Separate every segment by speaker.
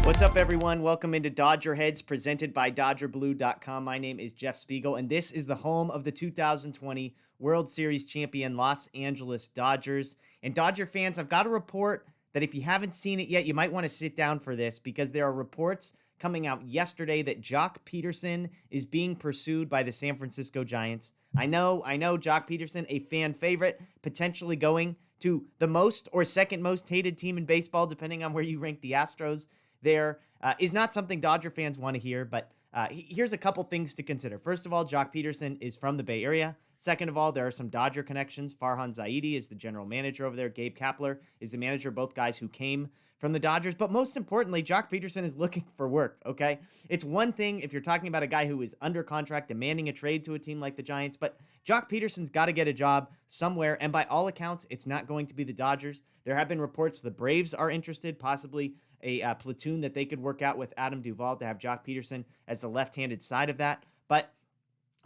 Speaker 1: What's up, everyone? Welcome into Dodger Heads, presented by DodgerBlue.com. My name is Jeff Spiegel, and this is the home of the 2020 World Series champion Los Angeles Dodgers. And Dodger fans, I've got a report that if you haven't seen it yet, you might want to sit down for this, because there are reports coming out yesterday that Joc Pederson is being pursued by the San Francisco Giants. I know, Joc Pederson, a fan favorite, potentially going to the most or second most hated team in baseball, depending on where you rank the Astros. There is not something Dodger fans want to hear, but here's a couple things to consider. First of all, Joc Pederson is from the Bay Area. Second of all, there are some Dodger connections. Farhan Zaidi is the general manager over there. Gabe Kapler is the manager, both guys who came from the Dodgers. But most importantly, Joc Pederson is looking for work, okay? It's one thing if you're talking about a guy who is under contract demanding a trade to a team like the Giants, but Joc Pederson's got to get a job somewhere, and by all accounts, it's not going to be the Dodgers. There have been reports the Braves are interested, possibly a platoon that they could work out with Adam Duvall to have Joc Pederson as the left-handed side of that. But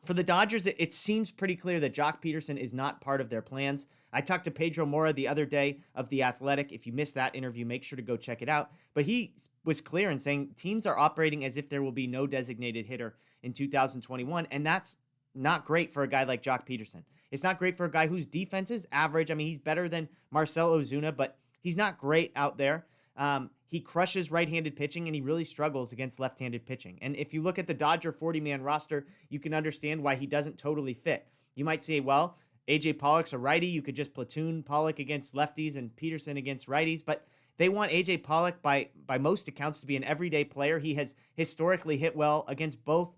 Speaker 1: for the Dodgers, it seems pretty clear that Joc Pederson is not part of their plans. I talked to Pedro Mora the other day of The Athletic. If you missed that interview, make sure to go check it out. But he was clear in saying teams are operating as if there will be no designated hitter in 2021, and that's not great for a guy like Joc Pederson. It's not great for a guy whose defense is average. I mean, he's better than Marcell Ozuna, but he's not great out there. He crushes right-handed pitching, and he really struggles against left-handed pitching. And if you look at the Dodger 40-man roster, you can understand why he doesn't totally fit. You might say, well, A.J. Pollock's a righty. You could just platoon Pollock against lefties and Pederson against righties. But they want A.J. Pollock, by most accounts, to be an everyday player. He has historically hit well against both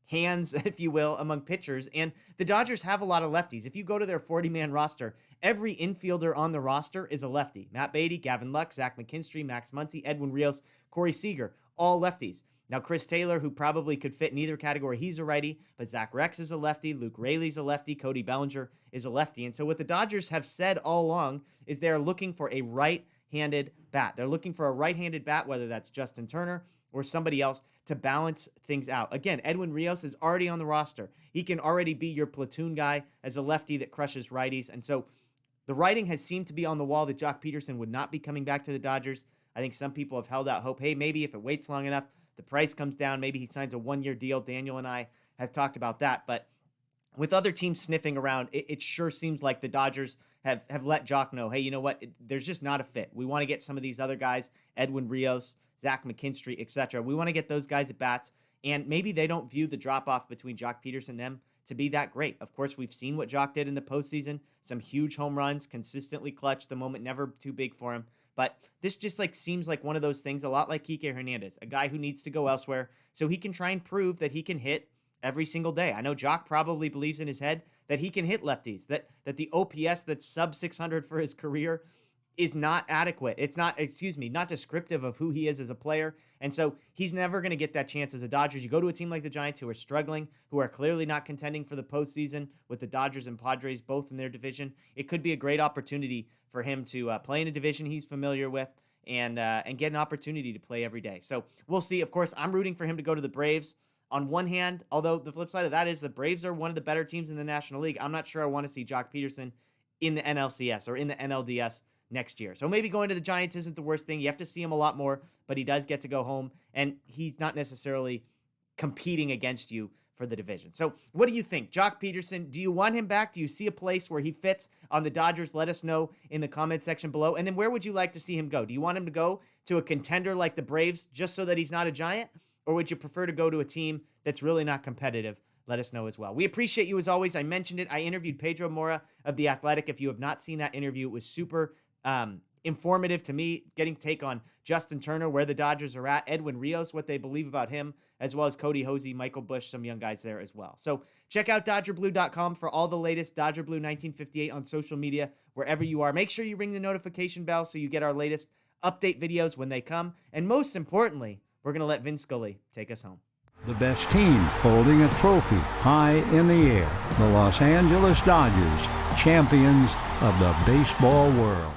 Speaker 1: hands, if you will, among pitchers. And the Dodgers have a lot of lefties. If you go to their 40-man roster, every infielder on the roster is a lefty. Matt Beatty, Gavin Lux, Zach McKinstry, Max Muncy, Edwin Rios, Corey Seager, all lefties. Now, Chris Taylor, who probably could fit in either category, he's a righty, but Zach Rex is a lefty, Luke Raley's a lefty, Cody Bellinger is a lefty. And so what the Dodgers have said all along is they're looking for a right-handed bat. They're looking for a right-handed bat, whether that's Justin Turner or somebody else, to balance things out. Again, Edwin Rios is already on the roster. He can already be your platoon guy as a lefty that crushes righties. And so the writing has seemed to be on the wall that Joc Pederson would not be coming back to the Dodgers. I think some people have held out hope. Hey, maybe if it waits long enough, the price comes down. Maybe he signs a one-year deal. Daniel and I have talked about that. But with other teams sniffing around, it sure seems like the Dodgers have let Joc know, hey, you know what? There's just not a fit. We want to get some of these other guys, Edwin Rios, Zach McKinstry, etc. We want to get those guys at bats, and maybe they don't view the drop-off between Joc Pederson and them to be that great. Of course, we've seen what Joc did in the postseason, some huge home runs, consistently clutch, the moment never too big for him. But this just seems like one of those things, a lot like Kike Hernandez, a guy who needs to go elsewhere so he can try and prove that he can hit every single day. I know Joc probably believes in his head that he can hit lefties, that the OPS that's sub 600 for his career is not adequate. It's not descriptive of who he is as a player. And so he's never going to get that chance as a Dodgers. You go to a team like the Giants, who are struggling, who are clearly not contending for the postseason with the Dodgers and Padres both in their division. It could be a great opportunity for him to play in a division he's familiar with and get an opportunity to play every day. So we'll see. Of course, I'm rooting for him to go to the Braves. On one hand, although the flip side of that is the Braves are one of the better teams in the National League, I'm not sure I want to see Joc Pederson in the NLCS or in the NLDS next year. So maybe going to the Giants isn't the worst thing. You have to see him a lot more, but he does get to go home, and he's not necessarily competing against you for the division. So what do you think? Joc Pederson, do you want him back? Do you see a place where he fits on the Dodgers? Let us know in the comment section below. And then where would you like to see him go? Do you want him to go to a contender like the Braves just so that he's not a Giant? Or would you prefer to go to a team that's really not competitive? Let us know as well. We appreciate you as always. I mentioned it. I interviewed Pedro Mora of The Athletic. If you have not seen that interview, it was super informative to me, getting to take on Justin Turner, where the Dodgers are at, Edwin Rios, what they believe about him, as well as Cody Hosey, Michael Busch, some young guys there as well. So check out DodgerBlue.com for all the latest Dodger Blue 1958 on social media, wherever you are. Make sure you ring the notification bell so you get our latest update videos when they come. And most importantly, we're going to let Vin Scully take us home.
Speaker 2: The best team holding a trophy high in the air. The Los Angeles Dodgers, champions of the baseball world.